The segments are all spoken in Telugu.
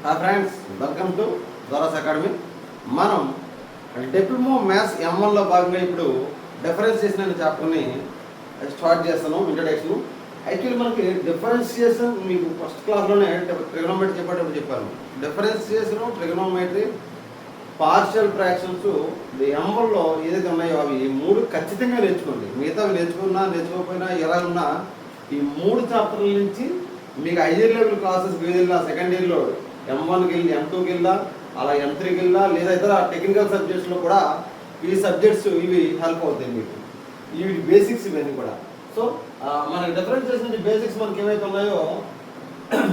హాయ్ ఫ్రెండ్స్, వెల్కమ్ టు దొరస్ అకాడమీ. మనం డిప్లొమా మ్యాథ్స్ M1లో భాగంగా ఇప్పుడు డిఫరెన్షియేషన్ అనే చాప్టర్ని స్టార్ట్ చేస్తున్నాం. ఇంట్రడక్షన్. యాక్చువల్లీ మనకి డిఫరెన్షియేషన్ మీకు ఫస్ట్ క్లాస్లోనే ట్రిగనోమెట్రీ చెప్పేటప్పుడు చెప్పాను. డిఫరెన్షియేషన్, ట్రిగనోమెట్రీ, పార్షియల్ ఫ్రాక్షన్స్ M1లో ఏదైతే ఉన్నాయో అవి మూడు ఖచ్చితంగా నేర్చుకోండి. మిగతావి నేర్చుకోకపోయినా ఎలా ఉన్నా ఈ మూడు చాప్టర్ల నుంచి మీకు హైయర్ లెవెల్ క్లాసెస్ వెళ్ళినా సెకండ్ ఇయర్లో M1కి వెళ్ళి M2కి వెళ్ళా, అలా M3కి వెళ్ళా, లేదా ఇతర టెక్నికల్ సబ్జెక్ట్స్లో కూడా ఈ సబ్జెక్ట్స్ ఇవి హెల్ప్ అవుతాయి మీకు. ఇవి బేసిక్స్ ఇవన్నీ కూడా. సో మనకి డిఫరెన్షియేషన్ బేసిక్స్ మనకి ఏవైతే ఉన్నాయో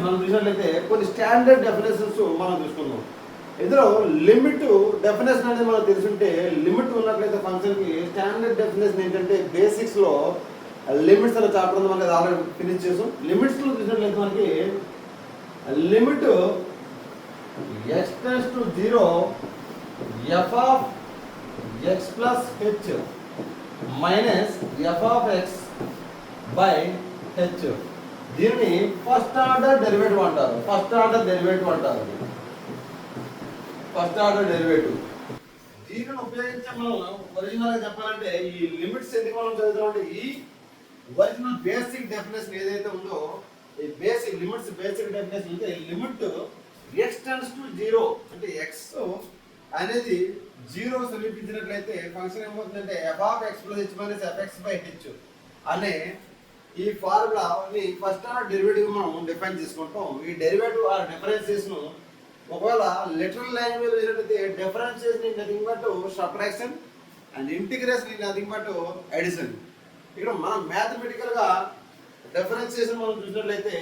మనం చూసినట్లయితే కొన్ని స్టాండర్డ్ డెఫినేషన్స్ మనం చూసుకుందాం. ఇందులో లిమిట్ డెఫినేషన్ అనేది మనకు తెలుసుంటే, లిమిట్ ఉన్నట్లయితే ఫంక్షన్కి స్టాండర్డ్ డెఫినేషన్ ఏంటంటే బేసిక్స్లో లిమిట్స్ అనే చాప్టర్ మనకి ఆల్రెడీ ఫినిష్ చేసాం. లిమిట్స్లో చూసినట్లయితే మనకి limit x tends to 0 f of x plus h minus f of x by h. దీన్ని ఫస్ట్ ఆర్డర్ డెరివేటివ్ అంటారు. ఫస్ట్ ఆర్డర్ డెరివేటివ్ దీనిని ఉపయోగించే మనం ఒరిజినల్గా చెప్పాలంటే ఈ లిమిట్స్ ఎందుకు మనం చదువుతామంటే ఈ ఒరిజినల్ బేసిక్ డెఫినేషన్ ఏదైతే ఉందో ఈ బేసిక్ లిమిట్స్ బేసిక్ డెఫినేషన్ అంటే లిమిట్ x టెండ్స్ టు 0 అంటే x అనేది 0 సమీపించినట్లయితే ఫంక్షన్ ఏమవుతుందంటే f of x plus h minus fx by h అనే ఈ ఫార్ములాని ఫస్ట్ ఆర్డర్ డెరివేటివ్ మనం డిఫైన్ చేసుకుంటాం. ఈ డెరివేటివ్ ఆర్ డిఫరెన్షియేషన్ ఒకవేళ లిటరల్ లాంగ్వేజ్ ఏంటంటే differentiation in nothing but subtraction and integration in nothing but addition. ఇక్కడ మనం మ్యాథమెటికల్గా డిఫరెన్షియేషన్ మనం చూసినట్లయితే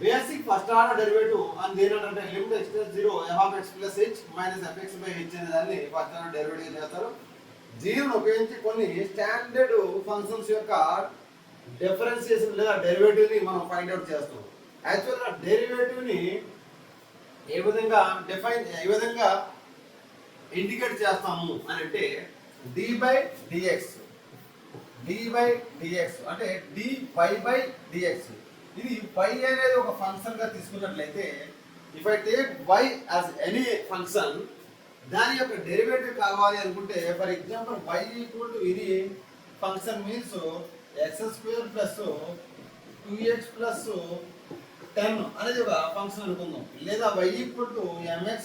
బేసిక్ ఫస్ట్ ఆర్డర్ డెరివేటివ్ అని ఏంటంటే limit x → 0 f of x plus h minus fx by h అనే దాన్ని ఫస్ట్ ఆర్డర్ డెరివేటివ్ చేస్తారు. దీనిని ఉపయోగించి కొన్ని స్టాండర్డ్ ఫంక్షన్స్ యొక్క డిఫరెన్షియేషన్ లేదా డెరివేటివ్ ని మనం ఫైండ్ అవుట్ చేస్తాం. యాక్చువల్గా డెరివేటివ్ ని ఏ విధంగా ఇండికేట్ చేస్తాము అని అంటే d by dx అంటే dy by dx. ఇది y అనేది ఒక ఫంక్షన్ గా తీసుకున్నట్లయితే if I take y as any function దాని యొక్క డెరివేటివ్ కావాలి అనుకుంటే for example y equal to ఇది function means x² plus 2x plus 10 అనేది ఒక ఫంక్షన్ అనుకుందాం. లేదా y ఈక్వల్ టు mx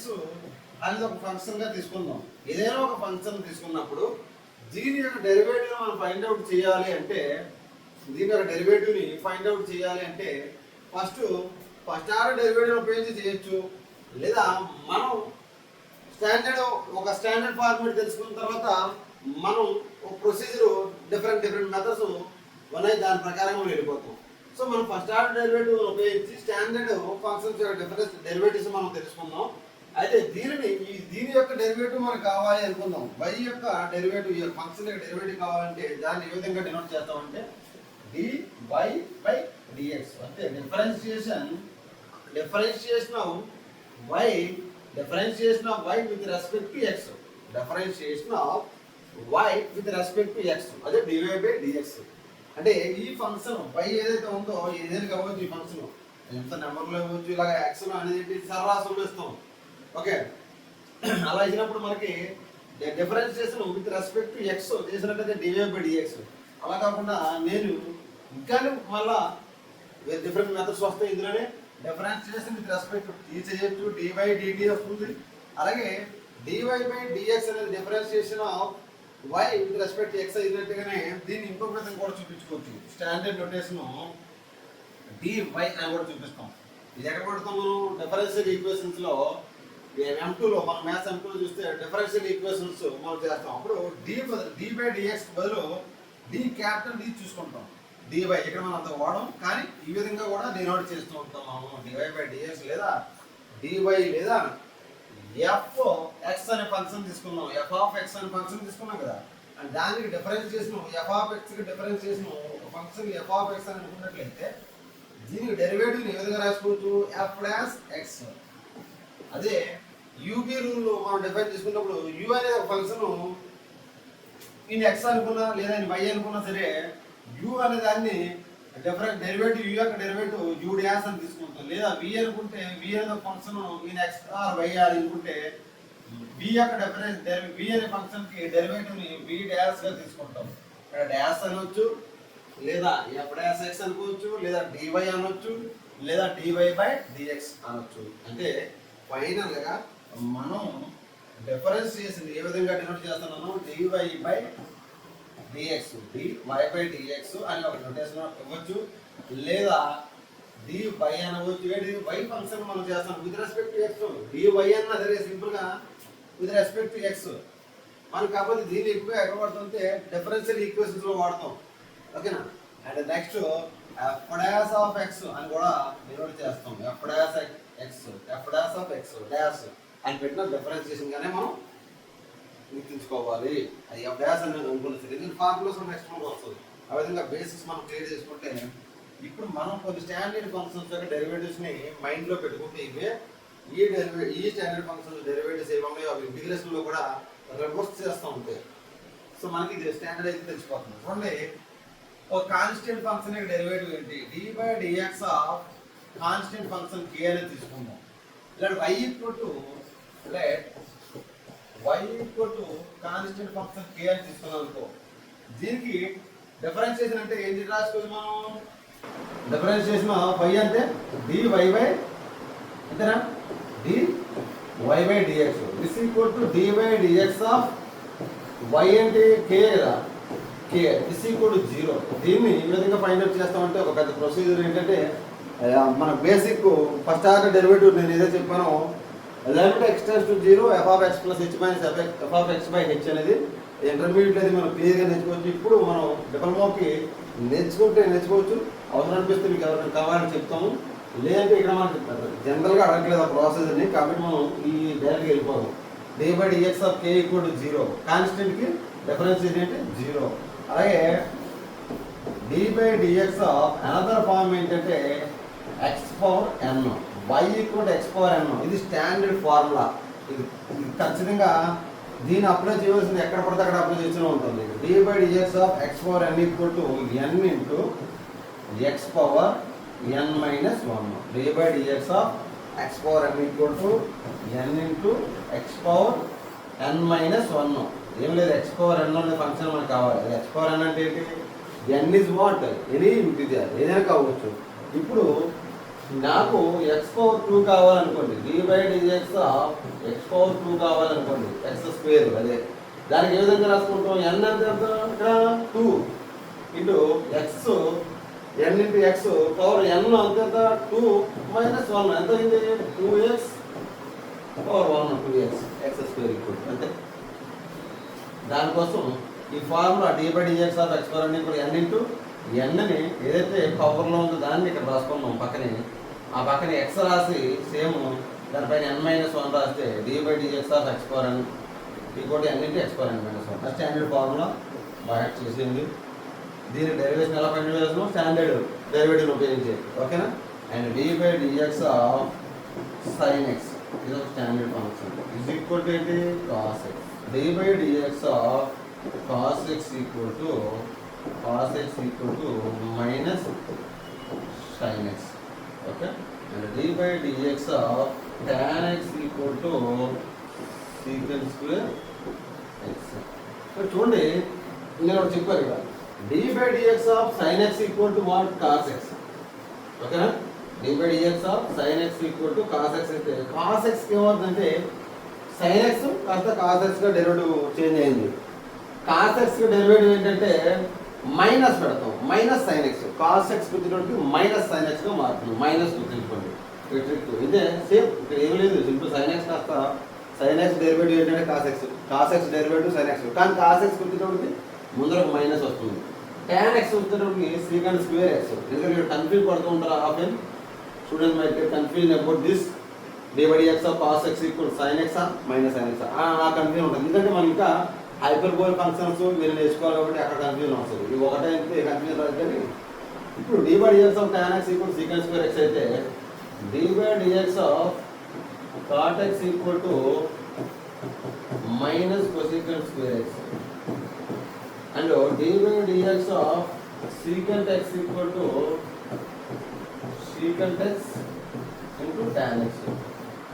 అనేది ఒక ఫంక్షన్ గా తీసుకుందాం. ఏదైనా ఒక ఫంక్షన్ తీసుకున్నప్పుడు దీని యొక్క డెరివేటివ్ మనం ఫైండ్ అవుట్ చేయాలి అంటే ఫస్ట్ ఆర్డర్ డెరివేటివ్ ఉపయోగించి చేయొచ్చు. లేదా మనం స్టాండర్డ్ ఫార్మేట్ తెలుసుకున్న తర్వాత మనం ఒక ప్రొసీజర్ డిఫరెంట్ మెథడ్స్ ఉన్నాయి, దాని ప్రకారం మనం వెళ్ళిపోతాం. సో మనం ఫస్ట్ ఆర్డర్ డెరివేటివ్ ఉపయోగించి స్టాండర్డ్ ఫంక్షన్స్ యొక్క డెరివేటివ్స్ మనం తెలుసుకుందాం. అయితే దీని యొక్క డెరివేటివ్ మనకు కావాలి అనుకుందాం. y యొక్క డెరివేటివ్, ఈ ఫంక్షన్ యొక్క డెరివేటివ్ కావాలంటే దాన్ని ఏ విధంగా డినోట్ చేస్తామంటే dy by dx. అంటే differentiation of y with respect to x. అదే dy by dx. అంటే ఈ ఫంక్షన్ y ఏదైతే ఉందో ఏదైనా కావచ్చు, ఈ ఫంక్షన్ ఎంత నెంబర్లో ఇవ్వచ్చు, ఇలాగ x అనేది సర్రాసంలో ఇస్తాం. ఓకే, అలా ఇచ్చినప్పుడు మనకి differentiation with respect to x చేసినట్లయితే dy by dx. అలా కాకుండా నేను ఇంకా మళ్ళా డిఫరెంట్ మెథడ్స్ వస్తాయి. ఇందులోనే differentiation with respect to t చేయొచ్చు, dy dt వస్తుంది. అలాగే dy by dx అనేది differentiation of y with respect to x అయినట్టుగానే దీన్ని ఇంకొక విధంగా కూడా చూపించుకోవచ్చు. స్టాండర్డ్ నోటేషన్ dy అని కూడా చూపిస్తాం. ఇది ఎక్కడ పెడతాం మనం డిఫరెన్షియల్ ఈక్వేషన్స్ లో M2లో మన మ్యాథ్స్ M2లో చూస్తే డిఫరెన్షియల్ ఈక్వేషన్స్ మనం చేస్తాం. అప్పుడు d by dx బదులు d క్యాపిటల్ D చూసుకుంటాం. dy ఇక్కడ మనం అంత వాడడం, కానీ ఈ విధంగా కూడా డినోట్ చేస్తూ ఉంటాం మనం dy by dx లేదా dy లేదా f(x) అనే ఫంక్షన్ తీసుకున్నాం. f(x) అనే ఫంక్షన్ తీసుకున్నాం కదా, అండ్ దానికి డిఫరెన్షియేషన్ f(x) కి డిఫరెన్షియేషన్ ఒక ఫంక్షన్ f(x) అని అనుకున్నట్లయితే దీనికి డెరివేటివ్ ఏ విధంగా రాసుకోవచ్చు f(x). అదే ub రూల్ మనం డిఫైన్ చేసుకున్నప్పుడు u అనేది ఒక ఫంక్షన్ ఇన్ x అనుకున్నా లేదా y అనుకున్నా సరే u అనే దాన్ని డిఫరెంట్ డెరివేటివ్ యూ యొక్క డెరివేటివ్ యూ డాష్ అని తీసుకుంటాం, లేదా వి అనుకుంటే వి అనే ఫంక్షన్ ఈయన ఎక్స్ ఆర్ వై ఆర్ అనుకుంటే వి యొక్క డిఫరెన్స్ వి అనే ఫంక్షన్ కి డెరివేటివ్ ని వి డాష్ గా తీసుకుంటాం. ఇక్కడ డాష్ అనొచ్చు, లేదా ఎఫ్ డాష్ ఎక్స్ అనుకోవచ్చు, లేదా డివై అనొచ్చు, లేదా డివై బై డిఎక్స్ అనొచ్చు. అంటే ఫైనల్ గా మనం డిఫరెన్స్ చేసింది ఏ విధంగా డినోట్ చేస్తున్నాను, dy by dx, dy by dx అని ఒక నోటేషన్ ఇవ్వచ్చు, లేదా డివై అనవచ్చు. వై ఫంక్షన్ మనం చేస్తాం with respect to x, dy అన్న అదే సింపుల్ గా విత్ రెస్పెక్ట్ టు ఎక్స్. మనం కాకపోతే దీన్ని ఎక్కువ ఎక్కడ వాడుతుంటే డిఫరెన్షియల్ ఈక్వేషన్స్ లో వాడతాం, ఓకేనా. And next F dash of X అని కూడా డినోట్ చేస్తాం. F dash X, F dash of X dash అని పెట్టిన డిఫరెన్షియేషన్ గానే మనం గుర్తుంచుకోవాలి. అది ఎఫ్ డాష్ అని అనుకున్న సరే దీని ఫార్ములాస్ నెక్స్ట్ మనకు వస్తుంది. ఆ విధంగా బేసిక్స్ మనం క్లియర్ చేసుకుంటే ఇప్పుడు మనం కొన్ని స్టాండర్డ్ ఫంక్షన్స్ యొక్క డెరివేటివ్స్ ని మైండ్ లో పెట్టుకుంటే ఇవే ఈ స్టాండర్డ్ ఫంక్షన్స్ డెరివేటివ్స్ ఏమన్నాయో అవి ఇంటిగ్రేషన్ లో కూడా రివర్స్ చేస్తూ ఉంటాయి. సో మనకి ఇది స్టాండర్డ్ అయితే తెలిసిపోతుంది. చూడండి, ఒక కాన్స్టెంట్ ఫంక్షన్ యొక్క డెరివేటివ్ ఏంటి, d by dx of constant function k అనేది తీసుకుందాం. ఇలా y equal to constant function k అని తీసుకున్నాం అనుకో, దీనికి డిఫరెన్షియేషన్ అంటే ఏంటి రాసుకోవచ్చు మనం. డిఫరెన్షియేషన్ ఆఫ్ y అంటే dy బై అంతేనా, dy by dx this equal to dy by dx of y అంటే k కదా, k దిస్ ఈక్వల్ టు 0. దీన్ని ఈ విధంగా ఫైండ్ అవుట్ చేస్తామంటే ఒక పెద్ద ప్రొసీజర్ ఏంటంటే మన బేసిక్ ఫస్ట్ ఆర్డర్ డెరివేటివ్ నేను ఏదో చెప్పానో limit x tends to 0 f of x plus h minus f of x by h అనేది ఇంటర్మీడియట్ అది మనం క్లియర్గా నేర్చుకోవచ్చు. ఇప్పుడు మనం డిప్లొమాకి నేర్చుకోవచ్చు, అవసరం అనిపిస్తే మీకు ఎవరైనా కావాలని చెప్తాము, లేదంటే ఇక్కడ మనం చెప్తారు జనరల్గా అడగలేదు ఆ ప్రాసెస్ని, కాబట్టి మనం ఈ డైరెక్ట్గా వెళ్ళిపోదాం. D by dx of k equal to 0, కాన్స్టెంట్కి డిఫరెన్స్ ఏంటంటే 0. అలాగే d by dx of another form ఏంటంటే x power n, y equal to x power n. ఇది స్టాండర్డ్ ఫార్ములా. ఇది ఖచ్చితంగా దీన్ని అప్లై చేయవలసింది ఎక్కడ పడితే అక్కడ అప్లై చేస్తూనే ఉంటుంది. D by dx of x power n equal to n into x power n minus 1. D by dx of x power n equal to n into x power n minus 1. ఏం లేదు, ఎక్స్ పవర్ ఎన్ అనే ఫంక్షన్ మనకు కావాలి. ఎక్స్ పవర్ ఎన్ అంటే ఏంటి, n is what, any integer ఏదైనా కావచ్చు. ఇప్పుడు నాకు ఎక్స్ పవర్ 2 కావాలనుకోండి, d by dx of x power 2 కావాలనుకోండి, ఎక్స్ స్క్వేర్. అదే దానికి ఏ విధంగా రాసుకుంటాం, ఎన్ అంటే ఇక్కడ 2 into x, n into x power n అంత 2 మైనస్ 1 ఎంత అయింది, 2x power 1 2x X square equal అంతే. దానికోసం ఈ formula d by dx of x power n ఇప్పుడు ఎన్ ఇంటూ ఎన్ని ఏదైతే పవర్లో ఉందో దాన్ని ఇక్కడ రాసుకున్నాం పక్కనే. ఆ పక్కన ఎక్స్ రాసి సేమ్ దానిపైన ఎన్ మైనస్ 1 రాస్తే d by dx of x power n equal to n into x power n minus 1. Standard formula బాగా చేసింది. దీని డెరివేషన్ ఎలా ఫైండ్ చేస్తున్నాం, స్టాండర్డ్ డెరివేటివ్ ఉపయోగించి, ఓకేనా. And d by dx of sine x ఇది ఒక standard function is equal to ఏంటి, cos x. D by dx of cos x equal to minus sine x, okay. And d by dx of tan x equal to secant square x. చూడండి నేను ఒకటి చెప్పాను ఇక్కడ, d by dx of sine x equal to what, cos x, ఓకేనా. D by dx of sine x equal to cos x అయితే కాస్ ఎక్స్కి ఏమవుతుందంటే సైన్ ఎక్స్ కాస్త కాస్ ఎక్స్గా డెరివేటివ్ చేంజ్ అయింది. కాస్ ఎక్స్కి డెరివేటివ్ ఏంటంటే మైనస్ పెడతాం, minus sine x. Cos x గుర్తుపెట్టి మైనస్ సైన్ ఎక్స్గా మారుతుంది, మైనస్ గుర్తుంచుకోండి. ఇదే సేమ్ ఇక్కడ ఏం లేదు, సింపుల్ సైన్ ఎక్స్ కాస్త సైన్ ఎక్స్ డెరివేటివ్ ఏంటంటే cos x derivative sine x. కానీ కాస్ ఎక్స్ గుర్తుపెట్టి ముందర ఒక మైనస్ వస్తుంది. tan ఎక్స్ వచ్చేటప్పటికి సీకెంట్ స్క్వేర్ ఎక్స్. ఎందుకంటే కన్ఫ్యూజ్ పడుతూ ఉంటారు often student might get confuse about this d by dx of cos x equal sine x minus sine x, ఆ కన్ఫ్యూజన్ ఉంటుంది. ఎందుకంటే మనం ఇంకా హైపర్బోల్ ఫంక్షన్స్ మీరు నేర్చుకోవాలి కాబట్టి అక్కడ కన్ఫ్యూజన్ వస్తుంది. ఇవి ఒకటే అయితే కన్ఫ్యూజన్ రాదు. కానీ ఇప్పుడు d by dx of tan x equal secant square x అయితే d by dx of cot x equal to minus cosecant square x. And d by dx of secant x equal to secant x into tan x,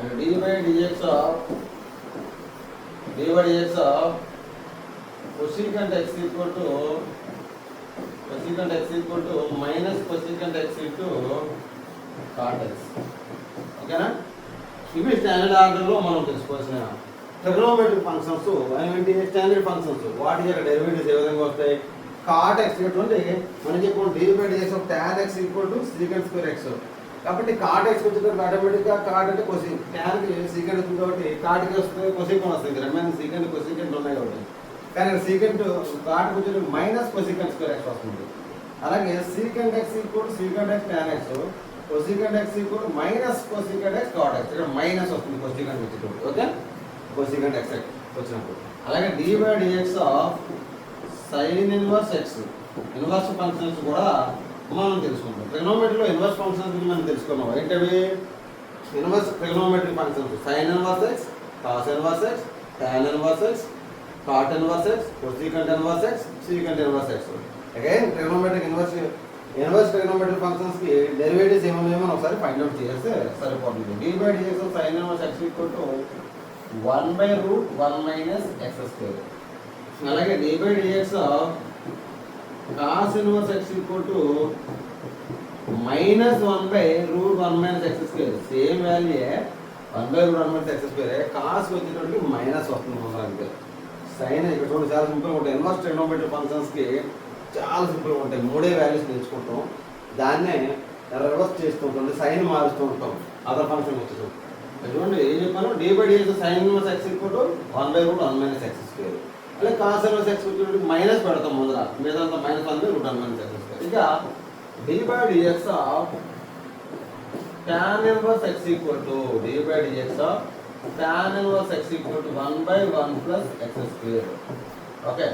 and d by dx of cosecant x equal to minus cosecant x into cot x. ఓకేనా? ఇవి స్టాండర్డ్ ఆర్డర్లో మనం తెలుసుకోవాల్సిన ట్రిగ్నోమెట్రిక్ ఫంక్షన్స్ అనేవి స్టాండర్డ్ ఫంక్షన్స్. వాటి యొక్క డెరివేటివ్స్ ఏ విధంగా వస్తాయి? కాట్ ఎక్స్ ఇటువంటి మనం చెప్పుకుంటే డెరివేట్ చేసాం tan X equal to secant square X. కాబట్టి కాట్ ఎక్స్ వచ్చేటప్పుడు ఆటోమేటిక్గా కాట్ అంటే కొసి, ట్యాన్కి సీకెంట్ వస్తుంది కాబట్టి కాట్కి వస్తుంది కొసికెంట్ వస్తుంది. రిమైనింగ్ సీకెంట్ కొసికెంట్ ఉన్నాయి కాబట్టి, కానీ సీకెంట్ కాట్కి వచ్చి మైనస్ కొసికెంట్ స్క్వేర్ ఎక్స్ వస్తుంది. అలాగే secant x equal secant x tan x, cosecant x equal minus cosecant x cot x. ఇక్కడ మైనస్ వస్తుంది కొసికెంట్ వచ్చేటప్పుడు. ఓకే, కొసికెంట్ ఎక్స్ వచ్చినప్పుడు. అలాగే dy dx of sine inverse x, inverse functions కూడా మనం తెలుసుకుంటాం. ట్రిగ్నోమెట్రీలో ఇన్వర్స్ ఫంక్షన్స్ గురించి మనం తెలుసుకున్నాం. ఏంటవి? Inverse trigonometric functions sine inverse x, cos inverse x, tan inverse x, cot inverse x, cosecant inverse x, secant inverse x. Again trigonometric inverse trigonometric functions కి డెరివేటివ్స్ ఏమేమో ఒకసారి ఫైండ్ అవుట్ చేస్తే సరిపోతుంది. dy dx of sine inverse x equal to 1/√1 minus x square. అలాగే dy dx of cos inverse x equal to -1/√1 minus x square. Same value 1/√1 minus x square. Cos వచ్చేటప్పటికి మైనస్ వస్తుంది మనకి. సైన్ ఇక్కడ చూడండి చాలా సింపుల్గా ఉంటాయి. ఇన్వర్స్ ట్రిగ్నోమెట్రిక్ ఫంక్షన్స్కి చాలా సింపుల్గా ఉంటాయి. మూడే వాల్యూస్ నేర్చుకుంటాం, దాన్నే రివర్స్ చేస్తూ ఉంటాం, సైన్ మారుస్తూ ఉంటాం అదర్ ఫంక్షన్ వచ్చేటప్పుడు. చూడండి ఏం చెప్పాను? dy dx sine inverse x equal to 1/√1 minus x square. అలాగే కాస్ ఇన్వర్స్ ఎక్స్ వచ్చేటప్పుడు మైనస్ పెడతాం ముందర, మీద -1/√1 మైనస్ ఎక్స్ స్క్వేర్. ఇక dy dx of tan inverse x equal to dy dx of tan inverse x equal to 1/1 plus x square. Okay,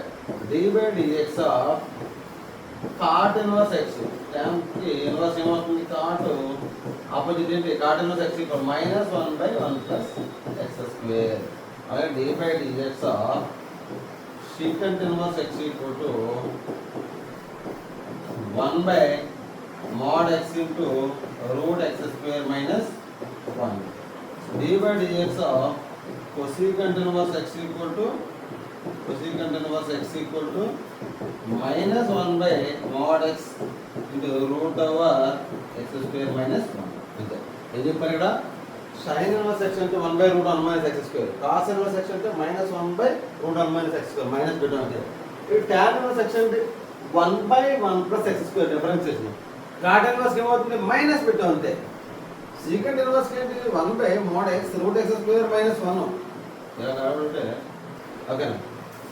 dy dx of cot inverse x, tan కి ఇన్వర్స్ ఏమవుతుంది? కాట్ ఆపోజిట్ ఏంటి? Cot inverse x equal -1/1 plus x square. అలాగే dy dx of secant inverse x equal to 1/mod x into root x square minus 1. dy dx of cosecant inverse x equal to -1/mod x into root over x square minus 1. అంతే. ఏం చెప్పారు ఇక్కడ? సైన్ ఇన్వర్స్ x అంటే 1/√1 minus x square, cos inverse x అంటే -1/√1 మైనస్ ఎక్స్ స్క్వేర్, మైనస్ పెట్టాం అంటే. ఈ టాన్ ఇన్వర్స్ x అంటే 1/1 ప్లస్ ఎక్స్ స్క్వేర్ డిఫరెన్స్ చేసినాం. కాట్ ఇన్వర్స్ ఏమవుతుంది? మైనస్ పెట్టాం అంతే. సీకెంట్ ఇన్వర్స్ ఏంటి? 1/mod x root x square minus 1. ఇలా కాబట్టి ఓకేనా,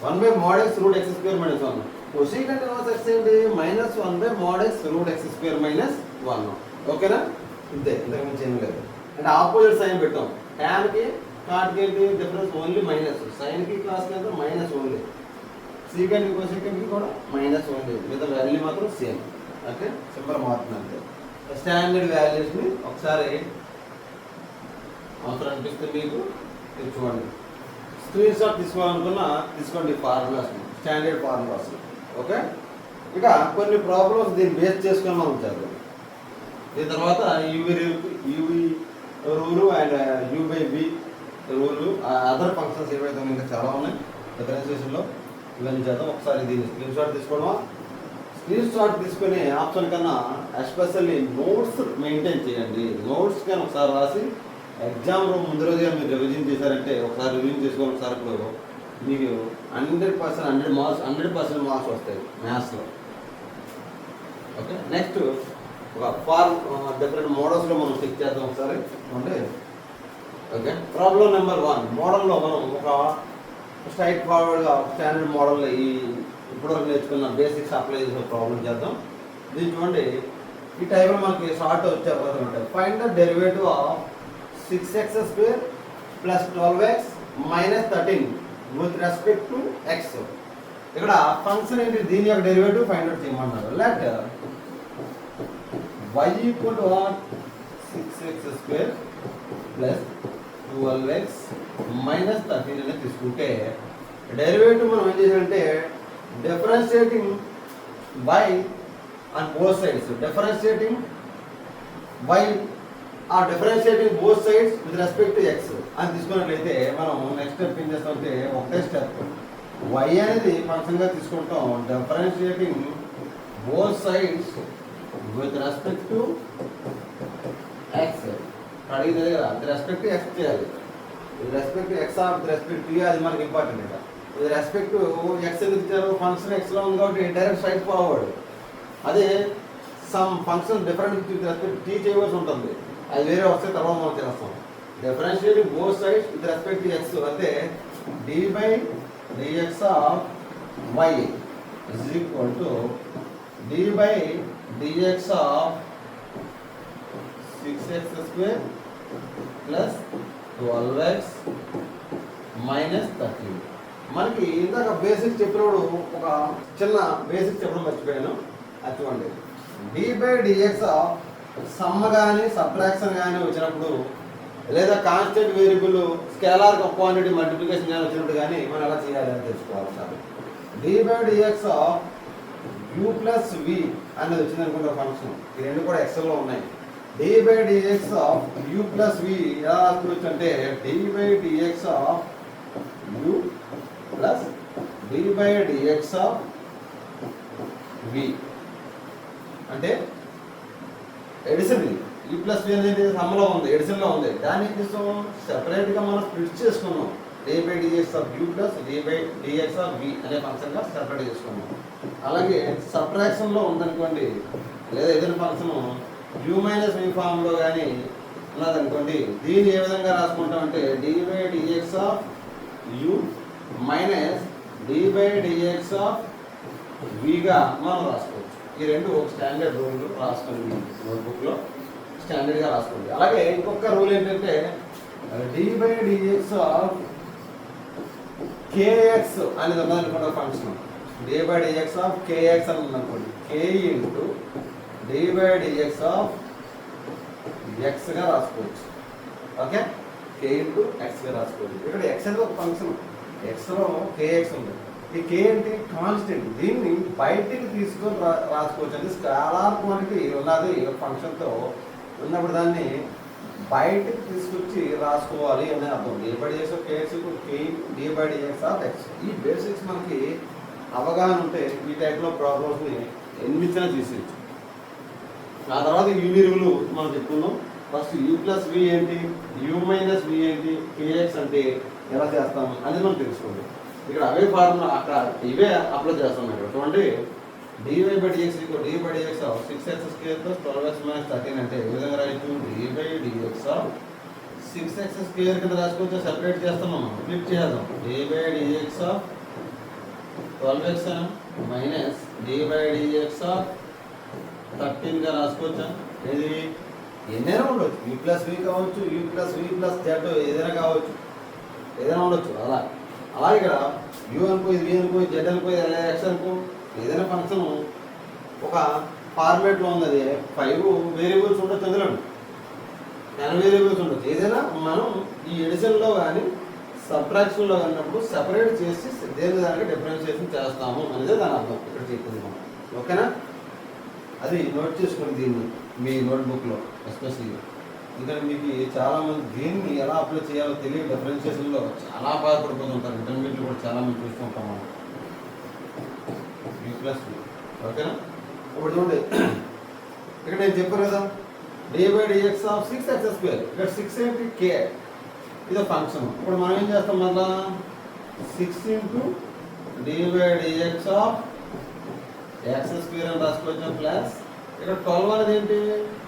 1/mod x root x square minus 1. Cosecant inverse x ఏంటి? -1/mod x root x square minus 1. ఓకేనా, ఇంతే, ఇంతకు మించి ఏం లేదు. అంటే ఆపోజిట్ సైన్ పెట్టాం. ట్యాన్కి కాట్కి ఏంటి డిఫరెన్స్? Only minus. సైన్కి కాస్కి అయితే మైనస్ ఓన్లీ. సీకెంట్కి కొసీకెంట్కి కూడా మైనస్ ఓన్లీ. మిగతా వాల్యూ మాత్రం సేమ్. ఓకే, సింపుల్ మారుతుంది అంతే. స్టాండర్డ్ వాల్యూస్ని ఒకసారి అవసరం అనిపిస్తే మీకు తెచ్చుకోండి. స్క్రీన్ షాట్ తీసుకోవాలనుకున్నా తీసుకోండి ఫార్ములాస్ని, స్టాండర్డ్ ఫార్ములాస్. ఓకే, ఇక కొన్ని ప్రాబ్లమ్స్ దీన్ని బేస్ చేసుకొని మనం చదువు. దీని తర్వాత UV rule and u/b rule, other functions ఏవైతే ఇంకా చాలా ఉన్నాయి డిఫరెన్షియేషన్లో, ఇవన్నీ చేద్దాం. ఒకసారి దీన్ని స్క్రీన్ షాట్ తీసుకోవడం. స్క్రీన్ షాట్ తీసుకునే ఆప్షన్ కన్నా ఎస్పెషల్లీ నోట్స్ మెయింటైన్ చేయండి. నోట్స్ కానీ ఒకసారి రాసి ఎగ్జామ్ రూమ్ ముందు రోజుగా మీరు రివిజన్ చేశారంటే, ఒకసారి రివిజన్ చేసుకొని ఒకసారి ఇప్పుడు మీకు 100% మార్క్స్ వస్తాయి మ్యాథ్స్లో. ఓకే, నెక్స్ట్ ఒక డిఫరెంట్ మోడల్స్లో మనం చెక్ చేద్దాం ఒకసారి. అంటే ఓకే, ప్రాబ్లం నెంబర్ 1 మోడల్లో మనం ఒక స్ట్రైట్ ఫార్వర్డ్గా స్టాండర్డ్ మోడల్లో ఈ ఇప్పటివరకు నేర్చుకున్న బేసిక్స్ అప్లై చేసిన ప్రాబ్లం చేద్దాం. దీన్ని చూడండి, ఈ టైంలో మనకి షార్ట్ వచ్చే అవకాశం ఉంటాయి. Find the derivative of 6x square plus 12x minus 13 with respect to x. ఇక్కడ ఫంక్షన్ ఏంటి? దీని యొక్క డెరివేటివ్ ఫైండ్ అవుట్ చేయమన్నారు. Let y equal to what? 6x square plus 12x minus 13 అనేది తీసుకుంటే డెరివేటివ్ మనం ఏం చేయాలంటే differentiating by on both sides. Differentiating y or differentiating both sides with respect to x అని తీసుకున్నట్లయితే మనం నెక్స్ట్ స్టెప్ ఏం చేస్తామంటే ఒకటే స్టెప్ y అనేది ఫంక్షన్గా తీసుకుంటాం. Differentiating both sides with respect to x అడిగింది కదా, విత్ రెస్పెక్ట్ టు x చేయాలి. With respect to x with respect to అది మనకి ఇంపార్టెంట్ కదా. విత్ రెస్పెక్ట్ టు x ఎందుకు ఇచ్చారు, ఫంక్షన్ ఎక్స్లో ఉంది కాబట్టి డైరెక్ట్ స్ట్రైట్ ఫార్వర్డ్. అదే some function different with respect t చేయవలసి ఉంటుంది, అది వేరే వస్తే తర్వాత మనం చేస్తాం. Differentiating both sides with respect to x అంటే d/dx of y is equal to d/dx of 6x square plus 12x minus 13. మనకి ఇందాక బేసిక్స్ చెప్పినప్పుడు ఒక చిన్న బేసిక్స్ చెప్పడం మర్చిపోయాను, అది చూడండి. d/dx సమ్ కానీ సబ్ట్రాక్షన్ కానీ వచ్చినప్పుడు లేదా constant variable scalar quantity multiplication కానీ వచ్చినప్పుడు కానీ మనం ఎలా చేయాలి అని తెలుసుకోవాలి sir. d/dx u plus v అనేది వచ్చింది అనుకుంటే ఫంక్షన్, ఈ రెండు కూడా ఎక్సెల్లో ఉన్నాయి. d/dx of u plus v ఎలా రాసుకోవచ్చు అంటే d/dx of u plus d/dx of v అంటే ఎడిషన్. u ప్లస్ v అనేది సమ్లో ఉంది, ఎడిషన్లో ఉంది. దాన్ని కోసం సెపరేట్గా మనం స్ప్లిట్ చేసుకున్నాం. d/dx of u plus d/dx of v అనే ఫంక్షన్గా సెపరేట్ చేసుకున్నాం. అలాగే సబ్ట్రాక్షన్లో ఉందనుకోండి, లేదా ఏదైనా ఫంక్షన్ u మైనస్ v ఫామ్లో కానీ ఉన్నదనుకోండి, దీన్ని ఏ విధంగా రాసుకుంటామంటే d/dx of u minus d/dx of vగా మనం రాసుకోవచ్చు. ఈ రెండు ఒక స్టాండర్డ్ రూల్ రాసుకోండి, నోట్బుక్లో స్టాండర్డ్గా రాసుకోండి. అలాగే ఇంకొక రూల్ ఏంటంటే d/dx ఆఫ్ kx అనేది ఉన్నదనుకోండి ఫంక్షన్, d/dx ఆఫ్ kx అని ఉందనుకోండి, k ఇంటూ d/dx ఆఫ్ xగా రాసుకోవచ్చు. ఓకే, k ఇంటూ xగా రాసుకోవచ్చు. ఇక్కడ x అనేది ఒక ఫంక్షన్, xలో kx ఉంది. ఈ k అంటే కాన్స్టెంట్, దీన్ని బయటికి తీసుకొని రాసుకోవచ్చు. అంటే స్కేలార్ క్వాంటిటీ ఉన్నది ఫంక్షన్తో ఉన్నప్పుడు దాన్ని బయటికి తీసుకొచ్చి రాసుకోవాలి అని అర్థం. d/dx of kx d/dx of x. ఈ బేసిక్స్ మనకి అవగాహన ఉంటే ఈ టైప్లో ప్రాబ్లమ్స్ని ఎన్నిచ్చినా తీసేయచ్చు. ఆ తర్వాత యూనిరులు మనం చెప్పుకుందాం. ఫస్ట్ u ప్లస్ v ఏంటి, u మైనస్ v ఏంటి, kx అంటే ఎలా చేస్తాము అనేది మనం తెలుసుకోండి. ఇక్కడ అవే ఫార్ములా అక్కడ ఇవే అప్లై చేస్తాం. ఇక్కడ చూడండి, d/dx d/dx of 6x square plus 12x minus 13 అంటే ఏ విధంగా రాయొచ్చు, d/dx ఆఫ్ 6x స్క్వేర్ కింద రాసుకోవచ్చు. సెపరేట్ చేస్తున్నాం, ఫ్లిప్ చేద్దాం. d/dx of 12x minus d/dx of 13గా రాసుకోవచ్చా. ఇది ఎన్నైనా ఉండొచ్చు, u ప్లస్ v కావచ్చు, u plus v plus z ఏదైనా కావచ్చు, ఏదైనా ఉండొచ్చు. అలా ఇక్కడ u అనుకో, ఇది v అనుకో, z అనుకో, x అనుకో, ఏదైనా ఫంక్షన్ ఒక ఫార్మేట్లో ఉంది. అది 5 వేరియబుల్స్ ఉండొచ్చు, అందులో 10 వేరియబుల్స్ ఉండొచ్చు. ఏదైనా మనం ఈ ఎడిషన్లో కానీ సబ్ట్రాక్షన్లో అన్నప్పుడు సెపరేట్ చేసి దేని దానికి డిఫరెన్షియేషన్ చేస్తాము అనేది దాని అర్థం ఇక్కడ చెప్పింది మనం. ఓకేనా, అది నోట్ చేసుకోండి దీన్ని మీ నోట్బుక్లో ఎస్పెషల్లీ. ఎందుకంటే మీకు చాలామంది దీన్ని ఎలా అప్లై చేయాలో తెలియదు, డిఫరెన్షియేషన్లో చాలా బాధపడిపోతుంటారు. ఇంటర్మీడియట్లో కూడా చాలామంది చూస్తుంటాం మనం. u plus v. ఓకేనా, ఇప్పుడు చూడండి, ఇక్కడ నేను చెప్పాను కదా d/dx ఆఫ్ 6x స్క్వేర్. ఇక్కడ 6 ఏంటి, k, ఇది ఫంక్షన్. ఇప్పుడు మనం ఏం చేస్తాం, మళ్ళా 6 into d/dx of x square అని రాసుకోవచ్చు. ప్లస్ ఇక్కడ 12 అనేది ఏంటి,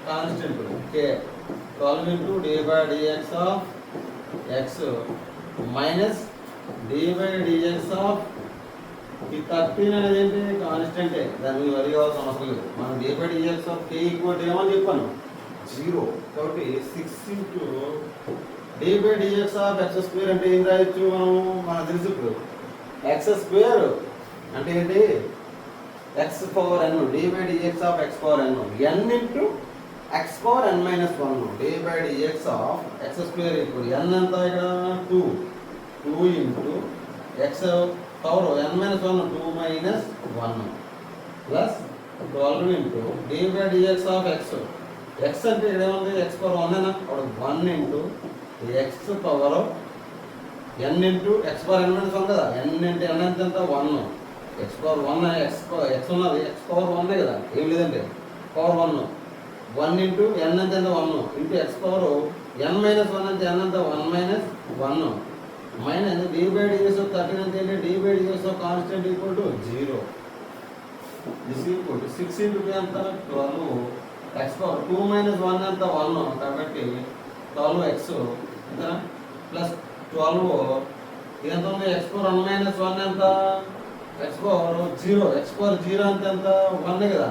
constant k, 12 into d/dx of x minus d/dx of ఈ 13 అనేది ఏంటి, కాన్స్టెంటే, దాన్ని వరి కావాల్సిన అవసరం లేదు. మనం d/dx of k equal to ఏమని చెప్పాను, 0. కాబట్టి 6 into d/dx of x square అంటే ఏం రాయొచ్చు మనం, మనకు తెలుసు ఇప్పుడు x స్క్వేర్ అంటే ఏంటి, x power n, d/dx of x power n, n into x power n minus 1. d/dx of x square ఇప్పుడు n ఎంత, ఇక్కడ 2 into x power n minus 1, 2 minus 1 plus 12 into d by dx of x. X అంటే ఇక్కడ ఏముంది, ఎక్స్ పవర్ 1 అయినా అప్పుడు 1 into x power n into x power n minus 1 కదా. ఎన్ ఇంటూ ఎన్ అంటే ఎంత 1. ఎక్స్ పవర్ 1 ఎక్స్ ఉన్నది, ఎక్స్ పవర్ 1 కదా, ఏం లేదండి పవర్ 1. 1 ఇంటూ ఎన్ అంటే ఎంత 1 into x power n minus 1 అంటే ఎన్ అంత 1 minus 1 minus d by dx of 13 అంటే ఏంటి, d by dx of constant equal to 0. This equal to 6 into 2 ఎంత 12. ఎక్స్ పవర్ 2 మైనస్ 1 ఎంత 1 కాబట్టి 12x ఎంత ప్లస్ 12 ఎంత ఉంది, ఎక్స్ పవర్ 1 మైనస్ 1 ఎంత ఎక్స్ పవర్ 0. ఎక్స్ పవర్ 0 అంటే ఎంత 1 కదా,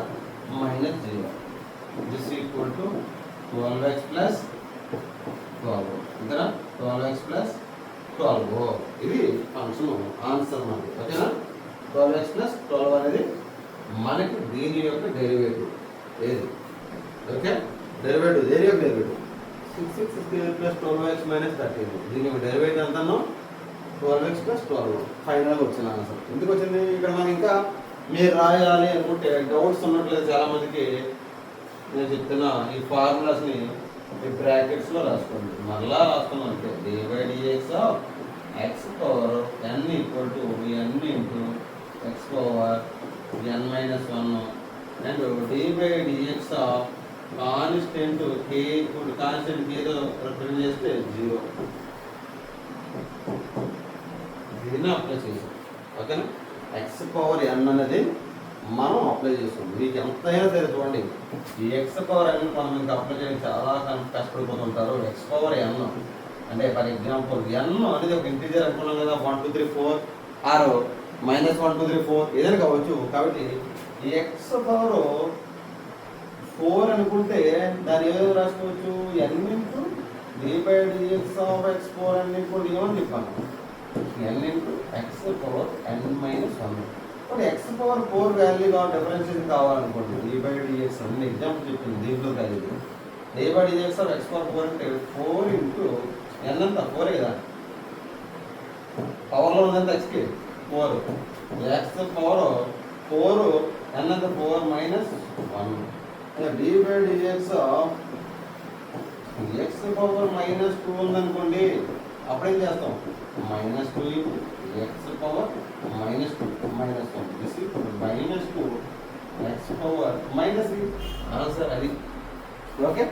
minus 0. This equal to 12x plus 12 ఇంతనా 12x plus 12. ఇది ఫంక్షన్ ఆన్సర్ మనకి, ఓకేనా. 12x ప్లస్ 12 అనేది మనకి దీని యొక్క డెరివేటివ్. ఏది, ఓకే, డెరివేటివ్ దేని యొక్క డెరివేటివ్ 6 ప్లస్ 12x మైనస్ 13. దీని యొక్క డెరివేటివ్ ఎంతనో 12x ప్లస్ 12. ఫైనల్గా వచ్చిన ఆన్సర్. ఎందుకు వచ్చింది ఇక్కడ మనకి ఇంకా మీరు రాయాలి అనుకుంటే డౌట్స్ ఉన్నట్లేదు చాలామందికి. నేను చెప్తున్నా ఈ ఫార్ములాస్ని ఈ బ్రాకెట్స్లో రాసుకోండి. మళ్ళా రాసుకున్నాం అంటే d by dx of x power n equal to n into x power n minus 1 and d by dx of constant k. ఇప్పుడు కాన్స్టెంట్ కేతో రిప్రజెంట్ చేస్తే 0. దీన్ని అప్లై చేసాం, ఓకేనా. ఎక్స్ పవర్ ఎన్ అనేది మనం అప్లై చేస్తాం. మీకు ఎంతైనా సరే చూడండి, ఈ ఎక్స్ పవర్ ఎన్ కొంతమందికి అప్లై చేయడానికి చాలా కష్టపడిపోతుంటారు. ఎక్స్ పవర్ ఎన్ అంటే ఫర్ ఎగ్జాంపుల్ ఎన్ అనేది ఒక ఇంటీజర్ అనుకున్నాం కదా, 1 2 3 4 ఆర్ మైనస్ 1 2 3 4 ఏదైనా కావచ్చు. కాబట్టి ఈ ఎక్స్ పవర్ 4 అనుకుంటే దాన్ని ఏదో రాసుకోవచ్చు, n into d by dx of x power n equal ఏమని చెప్పాను, n into x power n minus 1. ఇప్పుడు ఎక్స్ పవర్ 4 వాల్యూ కావాలి, డిఫరెన్షియేషన్ కావాలనుకోండి, డి బై డిఎక్స్ అని ఎగ్జాంపుల్ చెప్పింది దీంట్లో కలిగి. D by dx of x power 4 అంటే 4 ఇంటూ ఎన్ అంతా 4 కదా, పవర్లో ఉందంత ఎక్స్కి 4. ఎక్స్ పవర్ 4 ఎన్ అంతా 4 minus 1. D by dx of x power minus 2 ఉందనుకోండి, అప్పుడేం చేస్తాం, minus 2 into x power minus 2 minus 1. This equal minus 2 x power minus 3. Answer అది, ఓకే.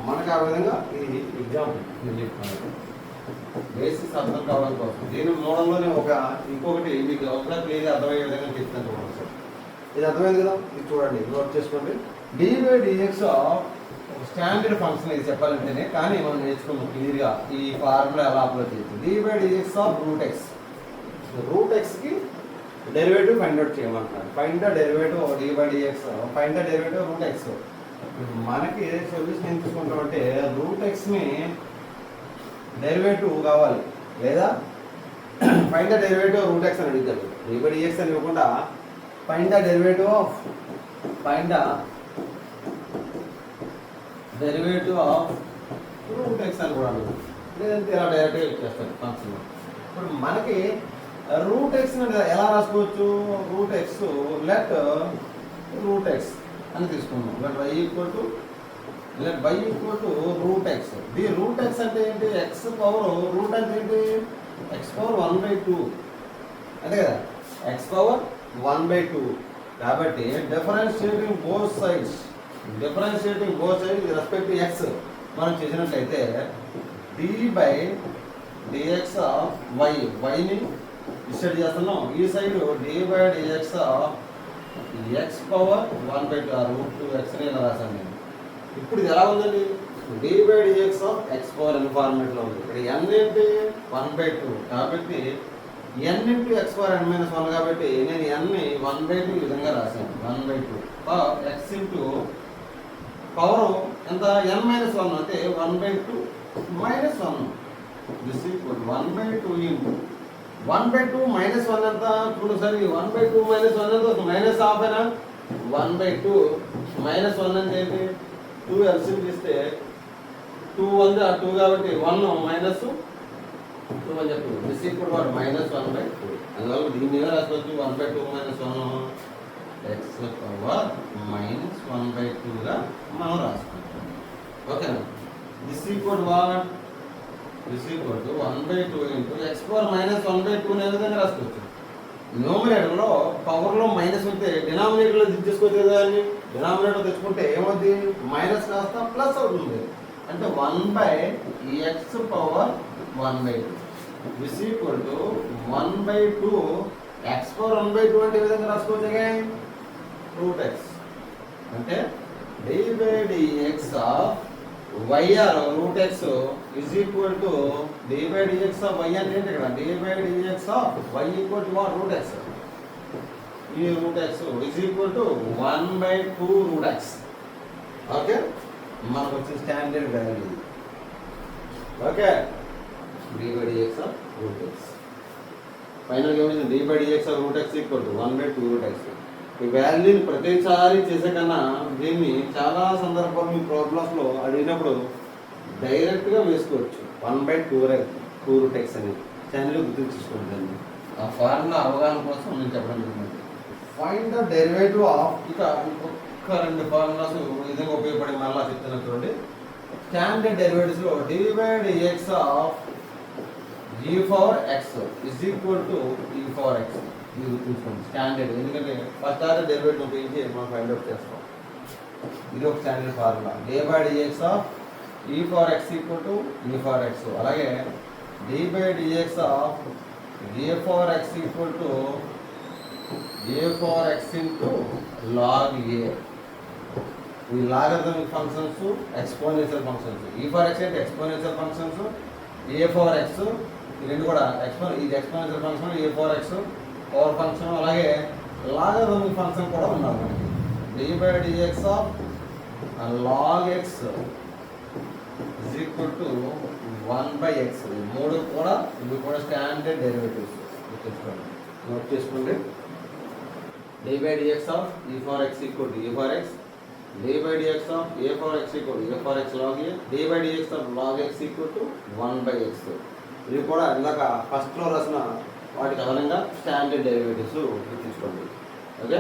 మనకు ఆ విధంగా ఇది ఎగ్జాంపుల్ నేను చెప్తున్నాను, బేసిక్స్ అర్థం కావడం కోసం. దీని మూలంలోనే ఇంకొకటి మీకు ఒకసారి క్లియర్గా అర్థమయ్యే విధంగా చెప్తాను చూడండి సార్. ఇది అర్థమైంది కదా, ఇది చూడండి, నోట్ చేసుకోండి. D by dx standard function ఇది చెప్పాలంటేనే, కానీ మనం నేర్చుకున్నాం క్లియర్గా ఈ ఫార్ములా ఎలా అప్లై చేస్తుంది. D by dx of root x. Root ఎక్స్కి డెరివేటివ్ ఫైండ్ అవుట్ చేయమంటున్నారు. Find the derivative of d by dx, find the derivative of root x. మనకి సొల్యూషన్ ఏం తీసుకుంటామంటే రూట్ ఎక్స్ని డెరివేటివ్ కావాలి, లేదా find the derivative of root x అని అడుగుతారు. డి బై డిఎక్స్ అని ఇవ్వకుండా find the derivative of root x అని కూడా అడుగుతారు. లేదంటే ఇలా డైరెక్ట్గా ఇచ్చేస్తారు ఫంక్షన్. ఇప్పుడు మనకి రూట్ ఎక్స్ ఎలా రాసుకోవచ్చు, లెట్ రూట్ ఎక్స్ అని తీసుకున్నాం. Let y equal to root x. The root x అంటే ఏంటి, ఎక్స్ పవర్ రూట్ అంటే ఏంటి, ఎక్స్ పవర్ 1/2 అంతే కదా, ఎక్స్ పవర్ 1/2. కాబట్టి differentiating both sides respect to x మనం చేసినట్లయితే డి బై డిఎక్స్ ఆఫ్ వైని డిసైడ్ చేస్తున్నాం. ఈ side d by dx of x power 1/2 root 2x అని ఇలా రాశాను నేను. ఇప్పుడు ఇది ఎలా ఉందండి, d by dx of x power n ఫార్మేట్లో ఉంది. ఇక్కడ ఎన్ ఏంటి 1/2 కాబట్టి n into x power n minus 1 కాబట్టి నేను ఎన్ని 1/2 ఈ విధంగా రాశాను. 1/2 ఎక్స్ ఇంటూ పవర్ ఎంత ఎన్ మైనస్ 1 అంటే 1/2 minus 1. This equal 1/2 into 1/2 minus 1 ఎంత చూడు సార్, 1/2 మైనస్ 1 ఎంత మైనస్ హాఫ్ అయినా 1/2 మైనస్ 1 అంటే ఏంటి, 2 ఎల్సిఎం తీస్తే 2 1 2 కాబట్టి 1 మైనస్ 2 అని చెప్పి దిస్ ఈక్వల్ వాట్ మైనస్ 1/2. అందువల్ల దీని మీద రాసుకోవచ్చు 1/2 మైనస్ 1 ఎక్స్ పవర్ -1/2గా మనం రాసుకుంటాం. ఓకేనా? This equal what? This equal to 1/2 into x power -1/2 అనే విధంగా రాసుకోవచ్చు. న్యూమరేటర్లో పవర్లో మైనస్ ఉంటే డినామినేటర్లో తెచ్చుకోవచ్చు కదా అని. డినామినేటర్ తెచ్చుకుంటే ఏమవుతుంది? మైనస్ కాస్త ప్లస్ అవుతుంది. అంటే 1/x power 1/2 this equal to 1/2 x power 1/2 అంటే ఏ విధంగా రాసుకోవచ్చు? √x అంటే d/dx of y or √x is equal to d/dx of y అంటే ఏంటి ఇక్కడ? d/dx of y equal to what? √x. ఈ √x is equal to 1/2 √x. Okay, మనకు వచ్చిన standard value. Okay, d/dx of √x. ఫైనల్గా ఏమైంది? d/dx of √x equal to 1/2 √x. ఈ వాల్యూని ప్రతిసారి చేసే కన్నా దీన్ని చాలా సందర్భాలు మీ ప్రాబ్లమ్స్లో అడిగినప్పుడు డైరెక్ట్గా వేసుకోవచ్చు. 1/2 √x అని ఛానల్ గుర్తుంచుకోండి. ఆ ఫార్ములా అవగాహన కోసం నేను చెప్పడం జరిగింది. ఫైండ్ ద డెరివేటివ్ ఆఫ్, ఇక ఇంకొక 2 ఫార్ములాస్ ఈ విధంగా ఉపయోగపడి మళ్ళీ చెప్తున్నా చూడండి. స్టాండర్డ్ డెరివేటివ్స్లో d/dx of e power x is equal to e power x. ఇది గుర్తుంచుకోండి స్టాండర్డ్, ఎందుకంటే ఫస్ట్ ఆర్డర్ డెరివేటివ్ ఉపయోగించి మనం ఫైండ్ అవుట్ చేస్తాం. ఇది ఒక standard formula. d/dx of e power x equal to e power x. అలాగే d/dx of a power x equal to a power x into log a. ఈ logarithmic functions, exponential functions. e power x అంటే exponential functions, a power x ఈ రెండు కూడా ఇది exponential function, a power x power function. అలాగే లాగరిథమిక్ ఫంక్షన్ కూడా ఉన్నారు మనకి. d/dx of log x is equal to 1/x. ఇవి కూడా స్టాండర్డ్ డెరివేటివ్స్. గుర్తుంచుకోండి, నోట్ చేసుకోండి. d/dx of e power x equal to e power x, d/dx of a power x equal to a power x log a, d/dx of log x equal to 1/x. ఇవి కూడా ఇందాక ఫస్ట్లో రాసిన వాటికి అదనంగా స్టాండర్డ్ డెరివేటివ్స్ గుర్తుంచుకోండి. ఓకే,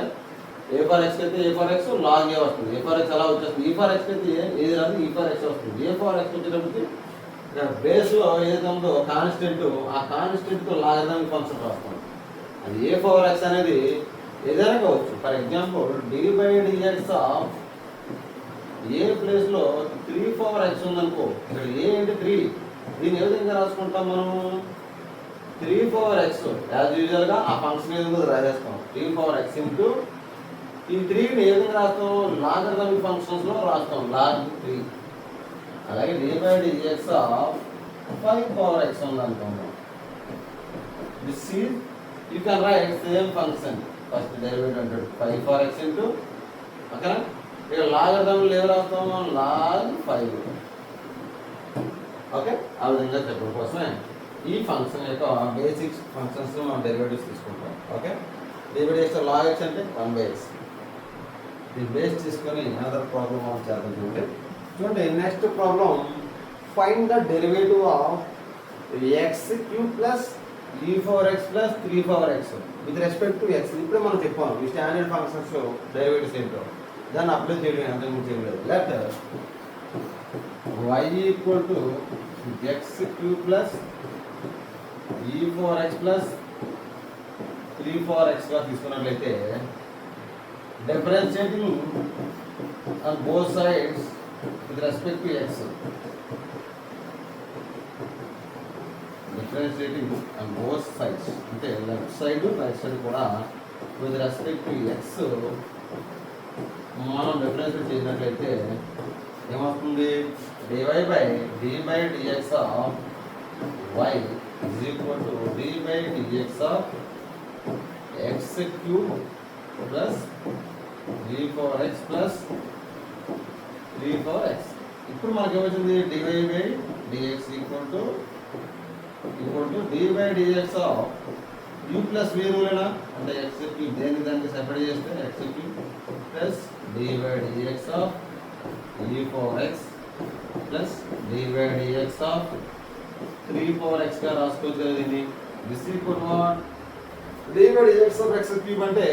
ఏ పవర్ x అయితే ఏ పవర్ x log a వస్తుంది. ఏ పవర్ x అలా వచ్చేస్తుంది. ఈ పవర్ x అయితే ఏది రాదు, ఈ పవర్ x వస్తుంది. ఏ పవర్ x వచ్చేటప్పటికి ఇక్కడ బేస్లో ఏదైతే ఉందో కాన్స్టెంట్, ఆ కాన్స్టెంట్తో లాగరిథమిక్ ఫంక్షన్ రాస్తాం. అది ఏ పవర్ x అనేది ఏదైనా కావచ్చు. ఫర్ ఎగ్జాంపుల్ d/dx ఆఫ్ ఏ ప్లేస్లో 3 పవర్ x ఉందనుకో, ఇక్కడ ఏ అంటే 3, దీన్ని ఏ విధంగా రాసుకుంటాం మనం? 3 పవర్ x యాజ్ యూజువల్గా ఆ ఫంక్షన్ ఏదో రాసేస్తాం. 3 పవర్ x ఇంటూ ఈ 3ని ఏ విధంగా రాస్తాం? లాగరిథమిక్ ఫంక్షన్స్లో రాస్తాం, log 3. అలాగే d/dx ఆఫ్ 5 పవర్ x ఉందనుకుందాం. This is you can write same function. First derivative అంటాడు 5 పవర్ x ఇంటూ, ఓకేనా? ఇక లాగరిథంలో ఏం రాస్తాం? log 5. ఓకే, ఆ విధంగా చెప్పడం కోసమే ఈ ఫంక్షన్ యొక్క బేసిక్స్ ఫంక్షన్స్ మనం డెరివేటివ్స్ తీసుకుంటాం. ఓకే, d/dx log x అంటే 1/x. దీన్ని బేస్ తీసుకొని అనదర్ ప్రాబ్లం మనం చేద్దాం. చూడండి next problem. Find the derivative of x³ plus e power x plus 3 power x with respect to x. ఇప్పుడే మనం చెప్పాము ఈ స్టాండర్డ్ ఫంక్షన్స్ డెరివేటివ్స్ ఏంటో, దాన్ని అప్లై చేయడం అంతకుముందు చేయలేదు. Let y equal to x³ plus e power x plus 3 power x గా తీసుకున్నట్లయితే differentiating on both sides with respect to x. Differentiating on both sides అంటే లెఫ్ట్ సైడ్ రైట్ సైడ్ కూడా విత్ రెస్పెక్ట్ టు x మనం డిఫరెన్షియేట్ చేసినట్లయితే ఏమవుతుంది? dy/dx of y is equal to d/dx of x³ plus e power x plus 3 power x. ఇప్పుడు మనకి ఏమవుతుంది? dy/dx equal to d/dx of u plus v రూలేనా, అంటే x³ దేనికి దానికి సెపరేట్ చేస్తే x³ plus d/dx of e power x plus d/dx of 3 power x గా రాసుకోవచ్చు కదా దీన్ని. This equal to d/dx of x³ అంటే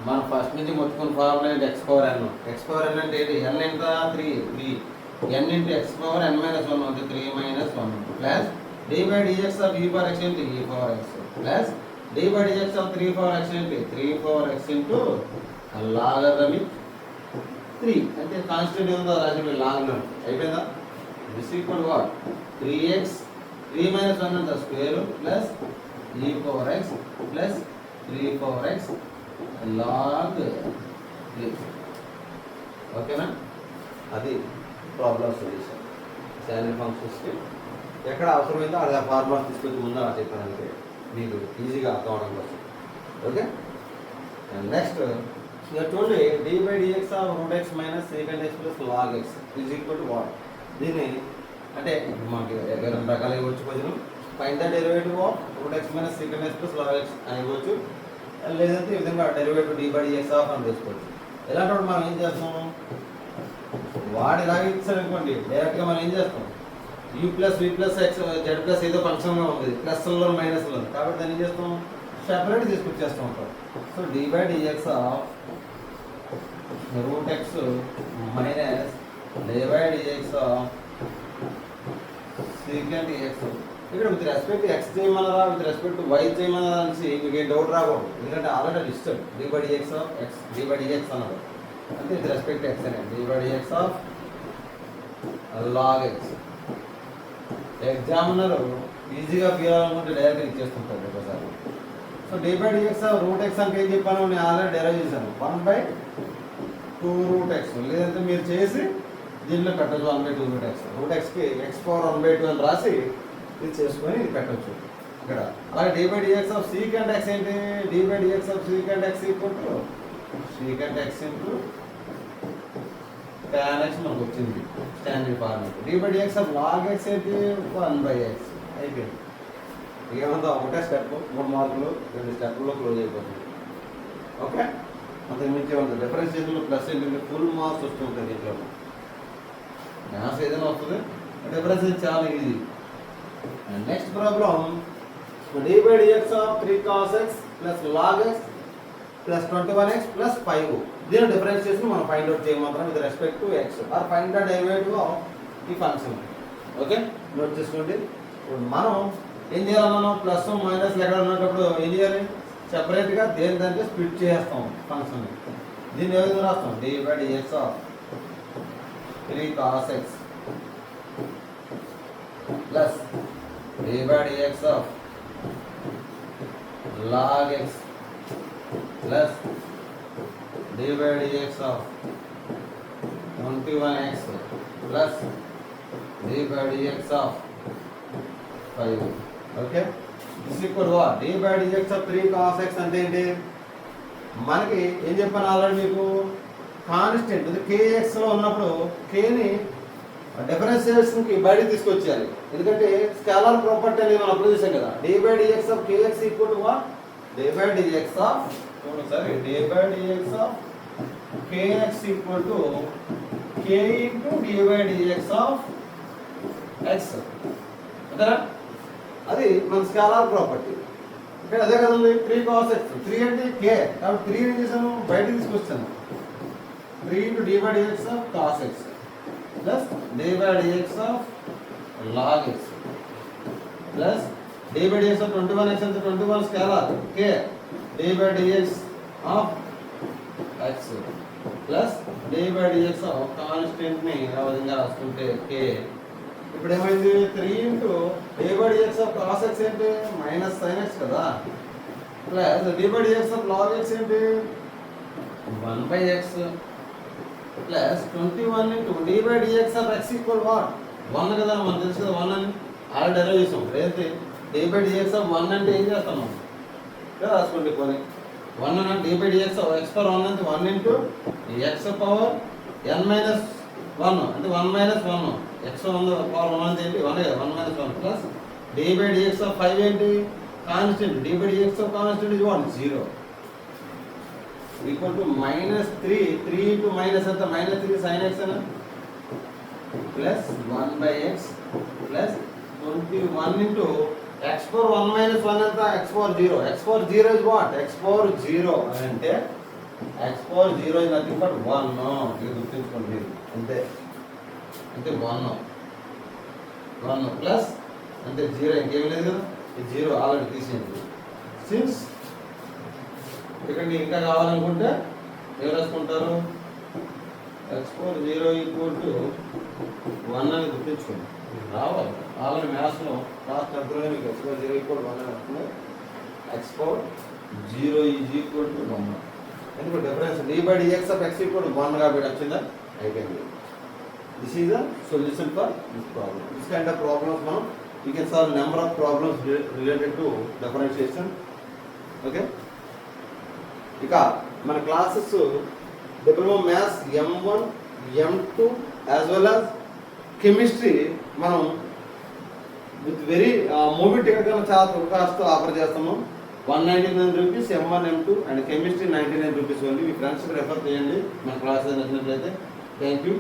మనం ఫస్ట్ నుంచి మొత్తుకున్న ఫార్ములా ఏంటి? ఎక్స్ పవర్ ఎన్. ఎక్స్ పవర్ ఎన్ అంటే ఏంటి? ఎన్ ఎంత? 3 ఎన్ into x power n minus 1 అంటే 3 minus 1 plus dy by dx of e power x ఏంటి? e power x plus dy by dx of 3 power x ఏంటి? 3 పవర్ x ఇంటూ లాగరిథమిక్ 3 అంటే కాన్స్టెంట్ ఏముందో రాజు లాగరిథం అయిపోయిందా? This equal what? 3x 3 minus 1 అంత square plus e power x plus 3 power x log 3. ఓకేనా? అది ప్రాబ్లం సొల్యూషన్. శాలరీ ఫంక్షన్స్కి ఎక్కడ అవసరమైందో అది ఆ ఫార్ములా తీసుకొచ్చి ముందు అలా చెప్పానంటే మీకు ఈజీగా అర్థం అవడం కోసం. ఓకే, అండ్ నెక్స్ట్ చూడండి, dy by dx of root x minus second x plus log x is equal to what? దీన్ని అంటే మనకి రెండు రకాలు ఇవ్వచ్చు. కొంచెం find the derivative of root x minus second x plus log x అని ఇవ్వచ్చు, లేదంటే ఈ విధంగా derivative dy by dx of అని తీసుకోవచ్చు. ఇలాంటి మనం ఏం చేస్తాం? వాడు ఇలాగే ఇచ్చారు అనుకోండి, డైరెక్ట్గా మనం ఏం చేస్తాం? u plus v plus X Z plus ఏదో ఫంక్షన్గా ఉంది, ప్లస్లో మైనస్లో ఉంది కాబట్టి దాన్ని ఏం చేస్తాం? సెపరేట్ తీసుకొచ్చేస్తూ ఉంటాం. So dy by dx of root x minus dy by dx of secant x. ఇక్కడ విత్ రెస్పెక్ట్ ఎక్స్ చేయమన్నారా విత్ రెస్పెక్ట్ వై చేయమన్నారా అనేసి మీకు ఏం డౌట్ రాకూడదు, ఎందుకంటే already disturb dy by dx of x dy by dx అన్నారు అంటే విత్ రెస్పెక్ట్ ఎక్స్ అనే dy by dx of log x. Examiner ఈజీగా తీయాలనుకుంటే డైరెక్ట్గా ఇచ్చేస్తుంటారు ఒకసారి. So dy by dx of root x అంటే ఏం చెప్పాను? నేను ఆల్రెడీ డెరైవ్ చేశాను 1/2 రూట్ ఎక్స్, లేదంటే మీరు చేసి దీంట్లో పెట్టచ్చు 1/2 రూట్ ఎక్స్. రూట్ ఎక్స్కి ఎక్స్ పవర్ 1/2 అని రాసి ఇది చేసుకొని ఇది పెట్టచ్చు ఇక్కడ. అలాగే dy by dx of secant x ఏంటి? dy by dx of secant x equal to secant x into tan x మనకు వచ్చింది standard format. dy by dx of log x ఏంటి? 1/x అయిపోయింది. ఏమంతా ఒకటే స్టెప్, 3 మార్కులు 2 స్టెప్లో క్లోజ్ అయిపోతుంది. ఓకే, అంతకు మించి ఉంది. డిఫరెన్షియేషన్లో ప్లస్ ఏంటంటే ఫుల్ మార్క్స్ వస్తుంటుంది. దీంట్లో మ్యాథ్స్ ఏదైనా వస్తుంది, డిఫరెన్షియేషన్ చాలా easy. And next problem, dy by dx of 3 cos x plus log x plus 21x plus 5. దీని డిఫరెన్షియేషన్ మనం ఫైండ్ అవుట్ చేయమంటాం with respect to x or find the derivative of ఈ ఫంక్షన్. ఓకే, నోట్ చేసుకోండి. ఇప్పుడు మనం ఏం చేయాలన్నా ప్లస్ మైనస్ ఎక్కడ ఉన్నప్పుడు ఏం చేయాలి? సెపరేట్గా దేని దానికి స్ప్లిట్ చేస్తాం ఫంక్షన్. దీన్ని ఏ విధంగా రాస్తాం? dy by dx of 3 cos x plus dy by dx of log x plus dy by dx of 21x plus dy by dx of 5. Okay, this equal what? dy by dx of 3 cos x అంటే ఏంటి? మనకి ఏం చెప్పాను ఆల్రెడీ మీకు? కాన్స్టెంట్ ఇది kxలో ఉన్నప్పుడు kని డిఫరెన్షియేషన్కి బయటకు తీసుకొచ్చేయాలి, ఎందుకంటే స్కేలార్ ప్రాపర్టీ అనేది మనం అప్లై చేసాం కదా. dy by dx of kx equal to what? dy by dx of dy by dx of kx equal to k into dy by dx of x. అంతేనా? అది మన స్కేలార్ ప్రాపర్టీ. ఇక్కడ అదే కదండి, 3 cos x. 3 అంటే k కాబట్టి 3 ఏం చేశాను? బయటకు తీసుకొచ్చాను. 3 into dy by dx of cos x plus dy by dx of log x plus dy by dx of 21x అంటే 21 scalar k dy by dx of x plus dy by dx of కాన్స్టెంట్ని ఆ విధంగా రాసుకుంటే k. ఇప్పుడు ఏమైంది? 3 into dy by dx of cos x ఏంటి? మైనస్ sin x కదా, plus dy by dx of log x ఏంటి? 1/x plus 21 into dy by dx of x equal what? 1 కదా, మనకు తెలుసు కదా 1 అని ఆల్రెడీ డెరైవ్ చేసాం. అయితే dy by dx ఆఫ్ 1 అంటే ఏం చేస్తాం మనం? ఇక్కడ రాసుకోండి పోనీ 1 అంటే dy by dx of x power 1 అంటే 1 into x power n minus 1 అంటే 1 మైనస్ 1 x పవర్ 1 అంటే ఏంటి? 1 కదా, 1 minus 1 plus dy by dx of 5 ఏంటి? Constant. dy by dx of constant is what? 0 equal to -3. 3 into minus అంత -3 sin x అనా plus 1/x plus 21 into x power 1 minus 1 అంత x power 0. x power 0 is what? x power 0 అంటే x power 0 is nothing but 1. ఇది గుర్తుంచుకోండి మీరు. అంతే 1 ప్లస్ అంటే 0 ఇంకేం లేదు కదా, ఈ 0 ఆల్రెడీ తీసేయండి. సిన్స్ ఇక్కడ మీకు ఇంకా కావాలనుకుంటే ఏం రాసుకుంటారు, x పవర్ 0 ఈక్వల్ టు 1 అని గుర్తుంచుకోండి. ఇది రావాలి ఆల్రెడీ మ్యాథ్స్లో క్లాస్ 10లో మీకు x పవర్ 0 ఈక్వల్ 1 అని వస్తుంది. x power 0 is equal to 1. ఎందుకు difference d/dx of x equal 1 కాబట్టి వచ్చిందా, అయిపోయింది. This is the solution for this problem. This kind of problems మనం you can solve number of problems related to differentiation. Okay, ఇక మన classes diploma maths M1 M2 as well as chemistry మనం విత్ వెరీ మూవీ టికెట్ కన్నా చాలా కాస్ట్ ఆఫర్ చేస్తున్నాం. 199 rupees M1 M2 and chemistry 99 rupees only. మీ ఫ్రెండ్స్కి రెఫర్ చేయండి మన క్లాసెస్ నచ్చినట్లయితే. Thank you.